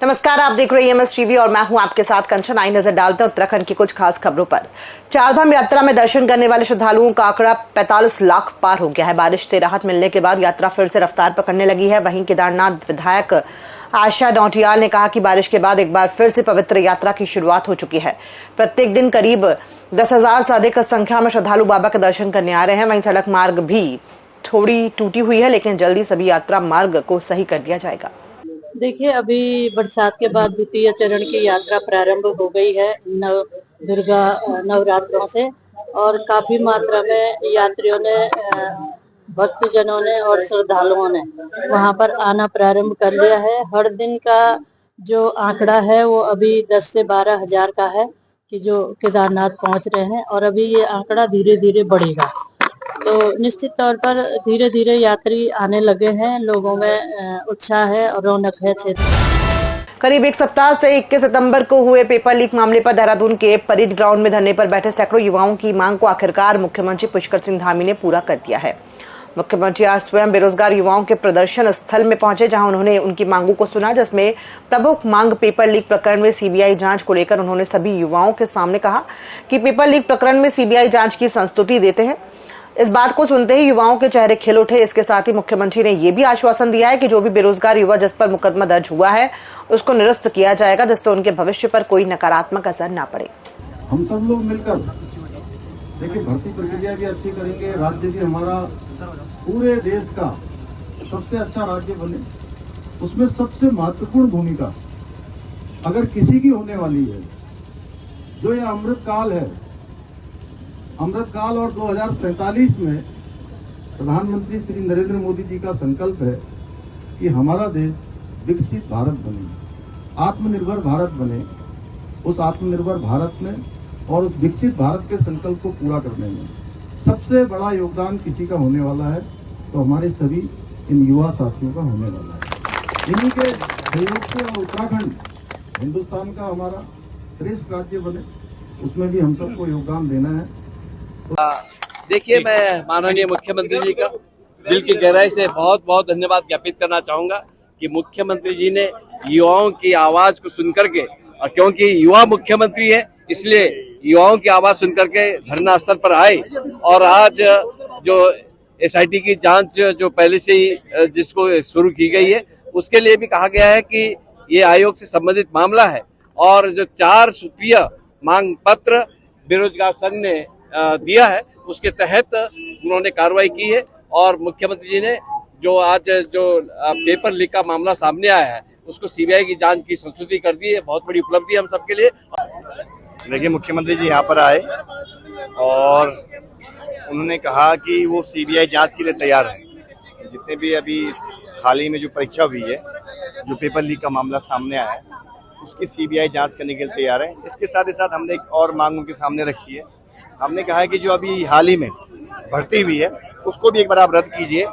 नमस्कार, आप देख रहे हैं एमएस टीवी और मैं हूं आपके साथ कंचन। आई नजर डालते हैं उत्तराखंड की कुछ खास खबरों पर। चारधाम यात्रा में दर्शन करने वाले श्रद्धालुओं का आंकड़ा 45 लाख पार हो गया है। बारिश से राहत मिलने के बाद यात्रा फिर से रफ्तार पकड़ने लगी है। वहीं केदारनाथ विधायक आशा डोंटियाल ने कहा कि बारिश के बाद एक बार फिर से पवित्र यात्रा की शुरुआत हो चुकी है। प्रत्येक दिन करीब 10,000 से अधिक संख्या में श्रद्धालु बाबा के दर्शन करने आ रहे हैं। वहीं सड़क मार्ग भी थोड़ी टूटी हुई है, लेकिन जल्दी सभी यात्रा मार्ग को सही कर दिया जाएगा। देखिए, अभी बरसात के बाद द्वितीय चरण की यात्रा प्रारंभ हो गई है दुर्गा नवरात्रों से, और काफी मात्रा में यात्रियों ने, भक्तजनों ने और श्रद्धालुओं ने वहां पर आना प्रारंभ कर लिया है। हर दिन का जो आंकड़ा है वो अभी 10 से 12 हजार का है कि जो केदारनाथ पहुंच रहे हैं, और अभी ये आंकड़ा धीरे धीरे बढ़ेगा। तो निश्चित तौर पर धीरे धीरे यात्री आने लगे हैं। लोगों में उत्साह है और रौनक है क्षेत्र। करीब एक सप्ताह से 21 सितंबर को हुए पेपर लीक मामले पर देहरादून के परेड ग्राउंड में धरने पर बैठे सैकड़ों युवाओं की मांग को आखिरकार मुख्यमंत्री पुष्कर सिंह धामी ने पूरा कर दिया है। मुख्यमंत्री आज स्वयं बेरोजगार युवाओं के प्रदर्शन स्थल में पहुंचे, जहां उन्होंने उनकी मांगों को सुना, जिसमें प्रमुख मांग पेपर लीक प्रकरण में सीबीआई जांच को लेकर उन्होंने सभी युवाओं के सामने कहा कि पेपर लीक प्रकरण में सीबीआई जांच की संस्तुति देते हैं। इस बात को सुनते ही युवाओं के चेहरे खिल उठे। इसके साथ ही मुख्यमंत्री ने यह भी आश्वासन दिया है कि जो भी बेरोजगार युवा जिस पर मुकदमा दर्ज हुआ है उसको निरस्त किया जाएगा, जिससे उनके भविष्य पर कोई नकारात्मक असर न पड़े। हम सब लोग मिलकर देखिए भर्ती प्रक्रिया भी अच्छी करेंगे, राज्य भी हमारा पूरे देश का सबसे अच्छा राज्य बने। उसमें सबसे महत्वपूर्ण भूमिका अगर किसी की होने वाली है, जो यह अमृत काल है, अमृत काल और 2047 में प्रधानमंत्री श्री नरेंद्र मोदी जी का संकल्प है कि हमारा देश विकसित भारत बने, आत्मनिर्भर भारत बने। उस आत्मनिर्भर भारत में और उस विकसित भारत के संकल्प को पूरा करने में सबसे बड़ा योगदान किसी का होने वाला है, तो हमारे सभी इन युवा साथियों का होने वाला है। इन्हीं के सहयोग से उत्तराखंड हिंदुस्तान का हमारा श्रेष्ठ राज्य बने, उसमें भी हम सबको योगदान देना है। देखिए, मैं माननीय मुख्यमंत्री जी का दिल की गहराई से बहुत बहुत धन्यवाद ज्ञापित करना चाहूंगा कि मुख्यमंत्री जी ने युवाओं की आवाज को सुनकर के, और क्योंकि युवा मुख्यमंत्री है इसलिए युवाओं की आवाज सुनकर के धरना स्थल पर आए। और आज जो एसआईटी की जांच जो पहले से ही जिसको शुरू की गई है, उसके लिए भी कहा गया है कि ये आयोग से संबंधित मामला है, और जो 4 सूत्रीय मांग पत्र बेरोजगार संघ ने दिया है उसके तहत उन्होंने कार्रवाई की है। और मुख्यमंत्री जी ने जो आज जो पेपर लीक का मामला सामने आया है उसको सीबीआई की जांच की संस्तुति कर दी है। बहुत बड़ी उपलब्धि हम सबके लिए। देखिए, मुख्यमंत्री जी यहाँ पर आए और उन्होंने कहा कि वो सीबीआई जांच के लिए तैयार हैं। जितने भी अभी हाल ही में जो परीक्षा हुई है, जो पेपर लीक का मामला सामने आया है, उसकी सीबीआई जांच करने के लिए तैयार है। इसके साथ ही साथ हमने एक और मांग उनके सामने रखी है। हमने कहा है कि जो अभी हाल ही में भर्ती हुई है उसको भी एक बार आप रद्द कीजिए।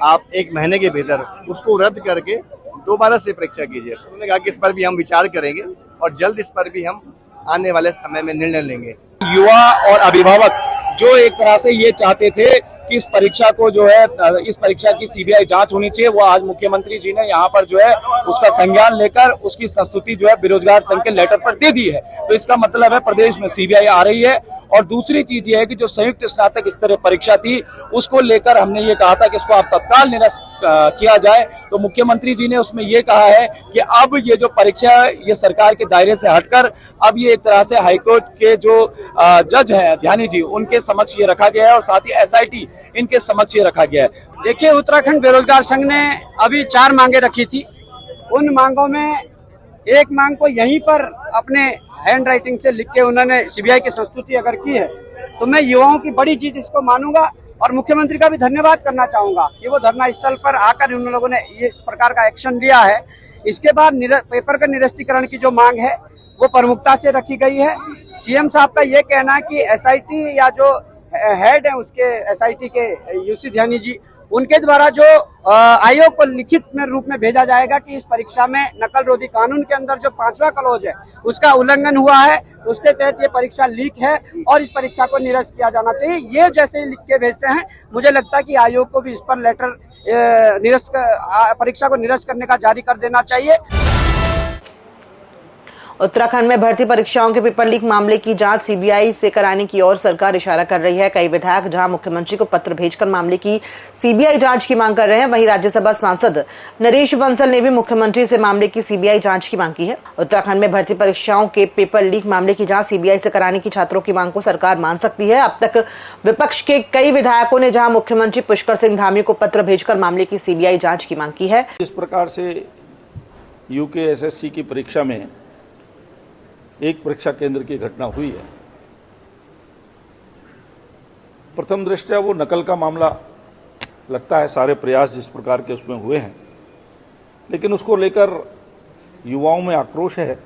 आप 1 महीने के भीतर उसको रद्द करके दोबारा से परीक्षा कीजिए। उन्होंने कहा कि इस पर भी हम विचार करेंगे और जल्द इस पर भी हम आने वाले समय में निर्णय लेंगे। युवा और अभिभावक जो एक तरह से ये चाहते थे कि इस परीक्षा को जो है, इस परीक्षा की सीबीआई जांच होनी चाहिए, वो आज मुख्यमंत्री जी ने यहाँ पर जो है उसका संज्ञान लेकर उसकी संस्तुति जो है बेरोजगार संघ के लेटर पर दे दी है। तो इसका मतलब है प्रदेश में सीबीआई आ रही है। और दूसरी चीज ये है कि जो संयुक्त स्नातक स्तरीय परीक्षा थी उसको लेकर हमने ये कहा था कि इसको आप तत्काल निरस्त किया जाए। तो मुख्यमंत्री जी ने उसमें ये कहा है कि अब ये जो परीक्षा है ये सरकार के दायरे से हटकर अब ये एक तरह से हाईकोर्ट के जो जज हैं ध्यानी जी, उनके समक्ष ये रखा गया है, और साथ ही एसआईटी इनके समक्ष ये रखा गया है। देखिए, उत्तराखंड बेरोजगार संघ ने अभी 4 मांगे रखी थी। उन मांगों में एक मांग को यहीं पर अपने हैंड राइटिंग से लिख के उन्होंने सीबीआई की संस्तुति अगर की है, तो मैं युवाओं की बड़ी चीज इसको मानूंगा। और मुख्यमंत्री का भी धन्यवाद करना चाहूंगा कि वो धरना स्थल पर आकर उन लोगों ने ये इस प्रकार का एक्शन लिया है। इसके बाद पेपर का निरस्तीकरण की जो मांग है वो प्रमुखता से रखी गई है। सीएम साहब का ये कहना है कि एसआईटी या जो हेड है उसके एसआईटी के यूसी ध्यानी जी, उनके द्वारा जो आयोग को लिखित में रूप में भेजा जाएगा कि इस परीक्षा में नकल रोधी कानून के अंदर जो 5वां क्लॉज है उसका उल्लंघन हुआ है, उसके तहत ये परीक्षा लीक है और इस परीक्षा को निरस्त किया जाना चाहिए। ये जैसे ही लिख के भेजते हैं, मुझे लगता है कि आयोग को भी इस पर लेटर परीक्षा को निरस्त करने का जारी कर देना चाहिए। उत्तराखंड में भर्ती परीक्षाओं के पेपर लीक मामले की जांच सीबीआई से कराने की ओर सरकार इशारा कर रही है। कई विधायक जहां मुख्यमंत्री को पत्र भेजकर मामले की सीबीआई जांच की मांग कर रहे हैं, वहीं राज्यसभा सांसद नरेश बंसल ने भी मुख्यमंत्री से मामले की सीबीआई जांच की मांग की है। उत्तराखंड में भर्ती परीक्षाओं के पेपर लीक मामले की जांच सीबीआई से कराने की छात्रों की मांग को सरकार मान सकती है। अब तक विपक्ष के कई विधायकों ने जहां मुख्यमंत्री पुष्कर सिंह धामी को पत्र भेजकर मामले की सीबीआई जांच की मांग की है। इस प्रकार से यूकेएसएससी की परीक्षा में एक परीक्षा केंद्र की घटना हुई है। प्रथम दृष्टया वो नकल का मामला लगता है, सारे प्रयास जिस प्रकार के उसमें हुए हैं, लेकिन उसको लेकर युवाओं में आक्रोश है।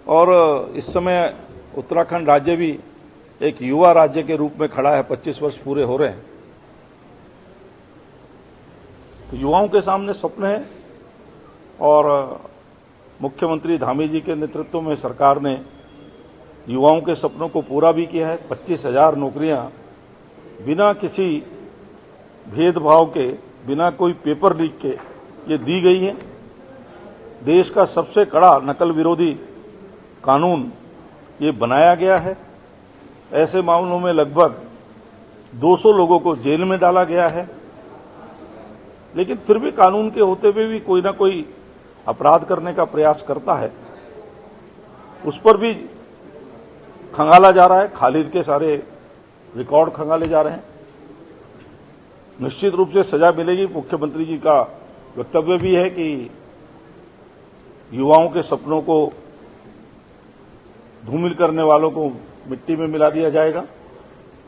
और इस समय उत्तराखंड राज्य भी एक युवा राज्य के रूप में खड़ा है, 25 वर्ष पूरे हो रहे हैं। तो युवाओं के सामने स्वप्न है और मुख्यमंत्री धामी जी के नेतृत्व में सरकार ने युवाओं के सपनों को पूरा भी किया है। 25,000 नौकरियां बिना किसी भेदभाव के, बिना कोई पेपर लीक के ये दी गई हैं। देश का सबसे कड़ा नकल विरोधी कानून ये बनाया गया है। ऐसे मामलों में लगभग 200 लोगों को जेल में डाला गया है, लेकिन फिर भी कानून के होते हुए भी कोई ना कोई अपराध करने का प्रयास करता है। उस पर भी खंगाला जा रहा है, खालिद के सारे रिकॉर्ड खंगाले जा रहे हैं। निश्चित रूप से सजा मिलेगी। मुख्यमंत्री जी का वक्तव्य भी है कि युवाओं के सपनों को धूमिल करने वालों को मिट्टी में मिला दिया जाएगा।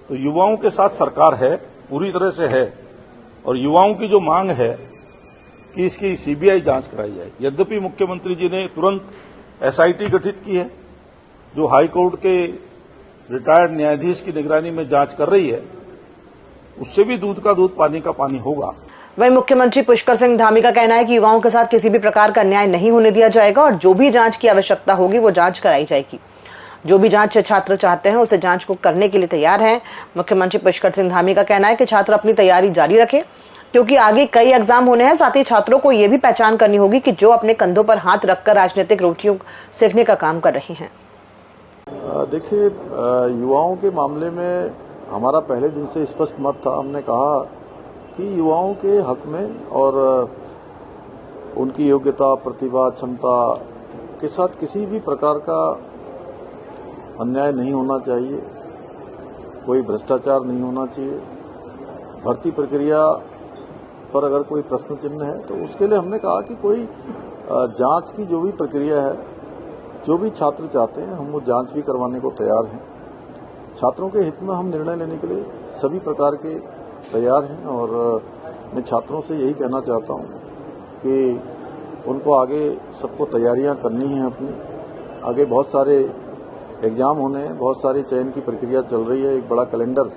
तो युवाओं के साथ सरकार है, पूरी तरह से है। और युवाओं की जो मांग है कि इसकी सीबीआई जांच कराई जाए। यद्यपि मुख्यमंत्री जी ने तुरंत एसआईटी गठित की है, जो हाई कोर्ट के रिटायर्ड न्यायाधीश की निगरानी में जांच कर रही है, उससे भी दूध का दूध पानी का पानी होगा। वहीं मुख्यमंत्री पुष्कर सिंह धामी का कहना है कि युवाओं के साथ किसी भी प्रकार का अन्याय नहीं होने दिया जाएगा और जो भी जांच की आवश्यकता होगी वो जांच कराई जाएगी। जो भी जांच छात्र चाहते हैं उसे जांच को करने के लिए तैयार हैं। मुख्यमंत्री पुष्कर सिंह धामी का कहना है कि छात्र अपनी तैयारी जारी रखें, क्योंकि आगे कई एग्जाम होने हैं। साथ ही छात्रों को ये भी पहचान करनी होगी कि जो अपने कंधों पर हाथ रखकर राजनीतिक रुचियों सीखने का काम कर रहे हैं। देखिए, युवाओं के मामले में हमारा पहले दिन से स्पष्ट मत था। हमने कहा कि युवाओं के हक में और उनकी योग्यता, प्रतिभा, क्षमता के साथ किसी भी प्रकार का अन्याय नहीं होना चाहिए, कोई भ्रष्टाचार नहीं होना चाहिए। भर्ती प्रक्रिया पर अगर कोई प्रश्न चिन्ह है तो उसके लिए हमने कहा कि कोई जांच की जो भी प्रक्रिया है, जो भी छात्र चाहते हैं, हम वो जांच भी करवाने को तैयार हैं। छात्रों के हित में हम निर्णय लेने के लिए सभी प्रकार के तैयार हैं। और मैं छात्रों से यही कहना चाहता हूं कि उनको आगे सबको तैयारियां करनी हैं अपनी। आगे बहुत सारे एग्जाम होने हैं, बहुत सारी चयन की प्रक्रिया चल रही है। एक बड़ा कैलेंडर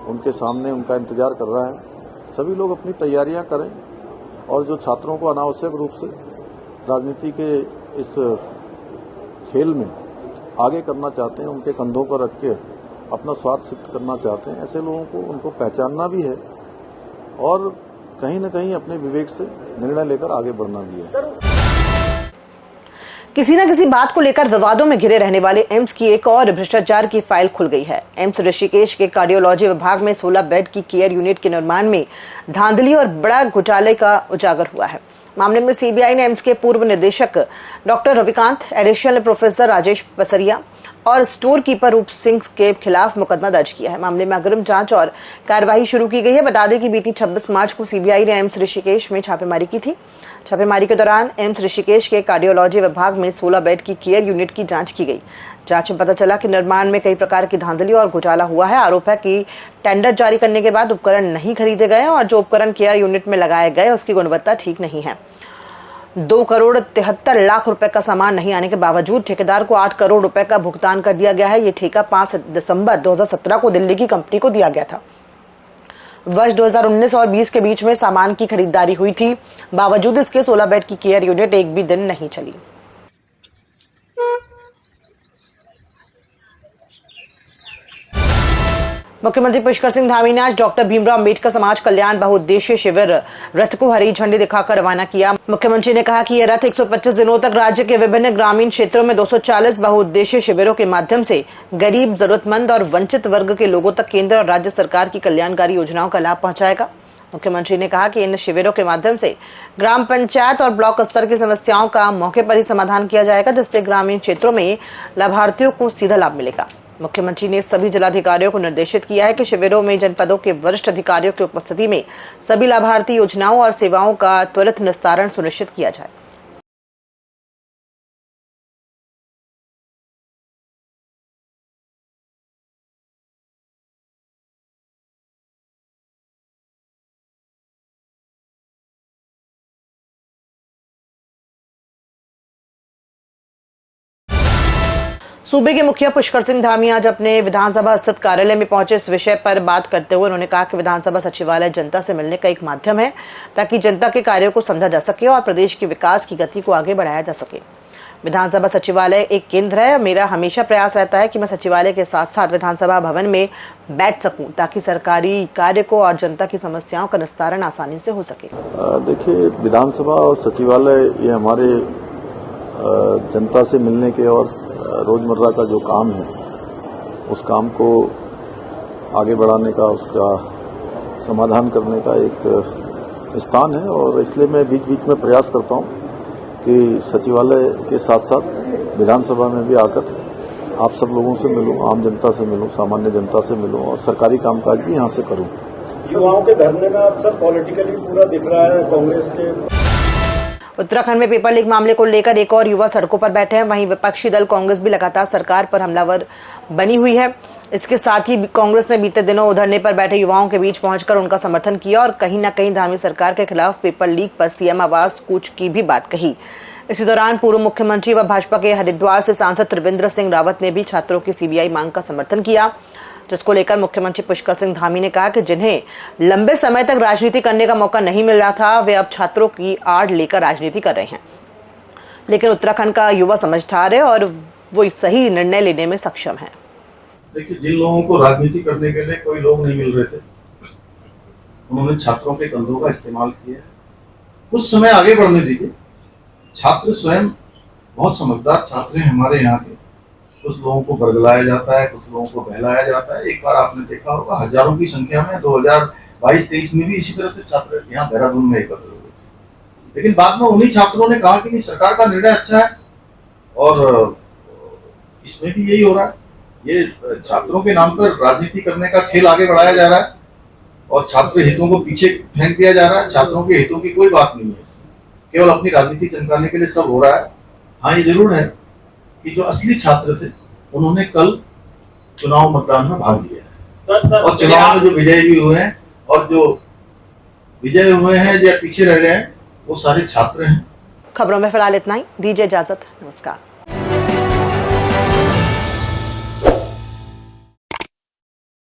उनके सामने उनका इंतजार कर रहा है। सभी लोग अपनी तैयारियां करें और जो छात्रों को अनावश्यक रूप से राजनीति के इस खेल में आगे करना चाहते हैं, उनके कंधों पर रख के अपना स्वार्थ सिद्ध करना चाहते हैं, ऐसे लोगों को उनको पहचानना भी है और कहीं न कहीं अपने विवेक से निर्णय लेकर आगे बढ़ना भी है। किसी न किसी बात को लेकर विवादों में घिरे रहने वाले एम्स की एक और भ्रष्टाचार की फाइल खुल गई है। एम्स ऋषिकेश के कार्डियोलॉजी विभाग में 16 बेड की केयर यूनिट के निर्माण में धांधली और बड़ा घोटाले का उजागर हुआ है। मामले में सीबीआई ने एम्स के पूर्व निदेशक doctor Ravikant, additional professor Rajesh Pasaria और स्टोर कीपर रूप सिंह के खिलाफ मुकदमा दर्ज किया है। मामले में अग्रिम जांच और कार्यवाही शुरू की गई है। बता दें कि बीती 26 मार्च को सीबीआई ने एम्स ऋषिकेश में छापेमारी की थी। छापेमारी के दौरान एम्स ऋषिकेश के कार्डियोलॉजी विभाग में 16 बेड की केयर यूनिट की जांच की गई। जांच में पता चला कि निर्माण में कई प्रकार की धांधली और घोटाला हुआ है। आरोप है कि टेंडर जारी करने के बाद उपकरण नहीं खरीदे गए और जो उपकरण केयर यूनिट में लगाए गए उसकी गुणवत्ता ठीक नहीं है। 2,73,00,000 रुपए का सामान नहीं आने के बावजूद ठेकेदार को 8 करोड़ रुपए का भुगतान कर दिया गया है। ये ठेका 5 दिसंबर 2017 को दिल्ली की कंपनी को दिया गया था। वर्ष 2019 और 20 के बीच में सामान की खरीदारी हुई थी। बावजूद इसके 16 बेड की केयर यूनिट एक भी दिन नहीं चली। मुख्यमंत्री पुष्कर सिंह धामी ने आज डॉक्टर भीमराव अम्बेडकर समाज कल्याण बहुउद्देशीय शिविर रथ को हरी झंडी दिखाकर रवाना किया। मुख्यमंत्री ने कहा कि यह रथ 125 दिनों तक राज्य के विभिन्न ग्रामीण क्षेत्रों में 240 बहुउद्देशीय शिविरों के माध्यम से गरीब, जरूरतमंद और वंचित वर्ग के लोगों तक केंद्र और राज्य सरकार की कल्याणकारी योजनाओं का लाभ पहुंचाएगा। मुख्यमंत्री ने कहा कि इन शिविरों के माध्यम से ग्राम पंचायत और ब्लॉक स्तर की समस्याओं का मौके पर ही समाधान किया जाएगा, जिससे ग्रामीण क्षेत्रों में लाभार्थियों को सीधा लाभ मिलेगा। मुख्यमंत्री ने सभी जिलाधिकारियों को निर्देशित किया है कि शिविरों में जनपदों के वरिष्ठ अधिकारियों की उपस्थिति में सभी लाभार्थी योजनाओं और सेवाओं का त्वरित निस्तारण सुनिश्चित किया जाए। सूबे के मुखिया पुष्कर सिंह धामी आज अपने विधानसभा स्थित कार्यालय में पहुंचे। इस विषय पर बात करते हुए उन्होंने कहा कि विधानसभा सचिवालय जनता से मिलने का एक माध्यम है ताकि जनता के कार्यों को समझा जा सके और प्रदेश के विकास की गति को आगे बढ़ाया जा सके। विधानसभा सचिवालय एक केंद्र है। मेरा हमेशा प्रयास रहता है कि मैं सचिवालय के साथ साथ विधानसभा भवन में बैठ सकूं ताकि सरकारी कार्य को और जनता की समस्याओं का निस्तारण आसानी से हो सके। देखिए, विधानसभा और सचिवालय ये हमारे जनता से मिलने के और रोजमर्रा का जो काम है उस काम को आगे बढ़ाने का, उसका समाधान करने का एक स्थान है और इसलिए मैं बीच बीच में प्रयास करता हूं कि सचिवालय के साथ साथ विधानसभा में भी आकर आप सब लोगों से मिलूं, आम जनता से मिलूं, सामान्य जनता से मिलूं और सरकारी कामकाज भी यहां से करूं। युवाओं के धरने में अब सब पॉलिटिकली पूरा दिख रहा है कांग्रेस के। उत्तराखंड में पेपर लीक मामले को लेकर एक और युवा सड़कों पर बैठे हैं। वहीं विपक्षी दल कांग्रेस भी लगातार सरकार पर हमलावर बनी हुई है। इसके साथ ही कांग्रेस ने बीते दिनों धरने पर बैठे युवाओं के बीच पहुंचकर उनका समर्थन किया और कहीं न कहीं धामी सरकार के खिलाफ पेपर लीक पर सीएम आवास कूच की भी बात कही। इसी दौरान पूर्व मुख्यमंत्री व भाजपा के हरिद्वार से सांसद त्रिवेंद्र सिंह रावत ने भी छात्रों की सीबीआई मांग का समर्थन किया, जिसको लेकर मुख्यमंत्री पुष्कर सिंह धामी ने कहा कि जिन्हें लंबे समय तक राजनीति करने का मौका नहीं मिल रहा था, वे अब छात्रों की आड़ लेकर राजनीति कर रहे हैं। लेकिन उत्तराखंड का युवा समझदार है और वो सही निर्णय लेने में सक्षम है। देखिए, जिन लोगों को राजनीति करने के लिए कोई लोग नहीं मिल रहे थे, उन्होंने छात्रों के कंधों का इस्तेमाल किया। कुछ समय आगे बढ़ने दीजिए। छात्र स्वयं बहुत समझदार छात्र हैं हमारे यहाँ के। कुछ लोगों को बरगलाया जाता है, कुछ लोगों को बहलाया जाता है। एक बार आपने देखा होगा हजारों की संख्या में 2022-23 में भी इसी तरह से छात्र यहाँ देहरादून में एकत्र हुए थे। लेकिन बाद में उन्हीं छात्रों ने कहा कि नहीं, सरकार का निर्णय अच्छा है और इसमें भी यही हो रहा है। ये छात्रों के नाम पर राजनीति करने का खेल आगे बढ़ाया जा रहा है और छात्र हितों को पीछे फेंक दिया जा रहा है। छात्रों के हितों की कोई बात नहीं है इसमें, केवल अपनी राजनीति चमकाने के लिए सब हो रहा है। हाँ, ये जरूर है कि जो असली छात्र थे उन्होंने कल चुनाव मतदान में भाग लिया है और चुनाव में जो विजय भी हुए हैं और जो विजय हुए हैं या पीछे रह गए हैं वो सारे छात्र हैं। खबरों में फिलहाल इतना ही। दीजिए इजाजत। नमस्कार।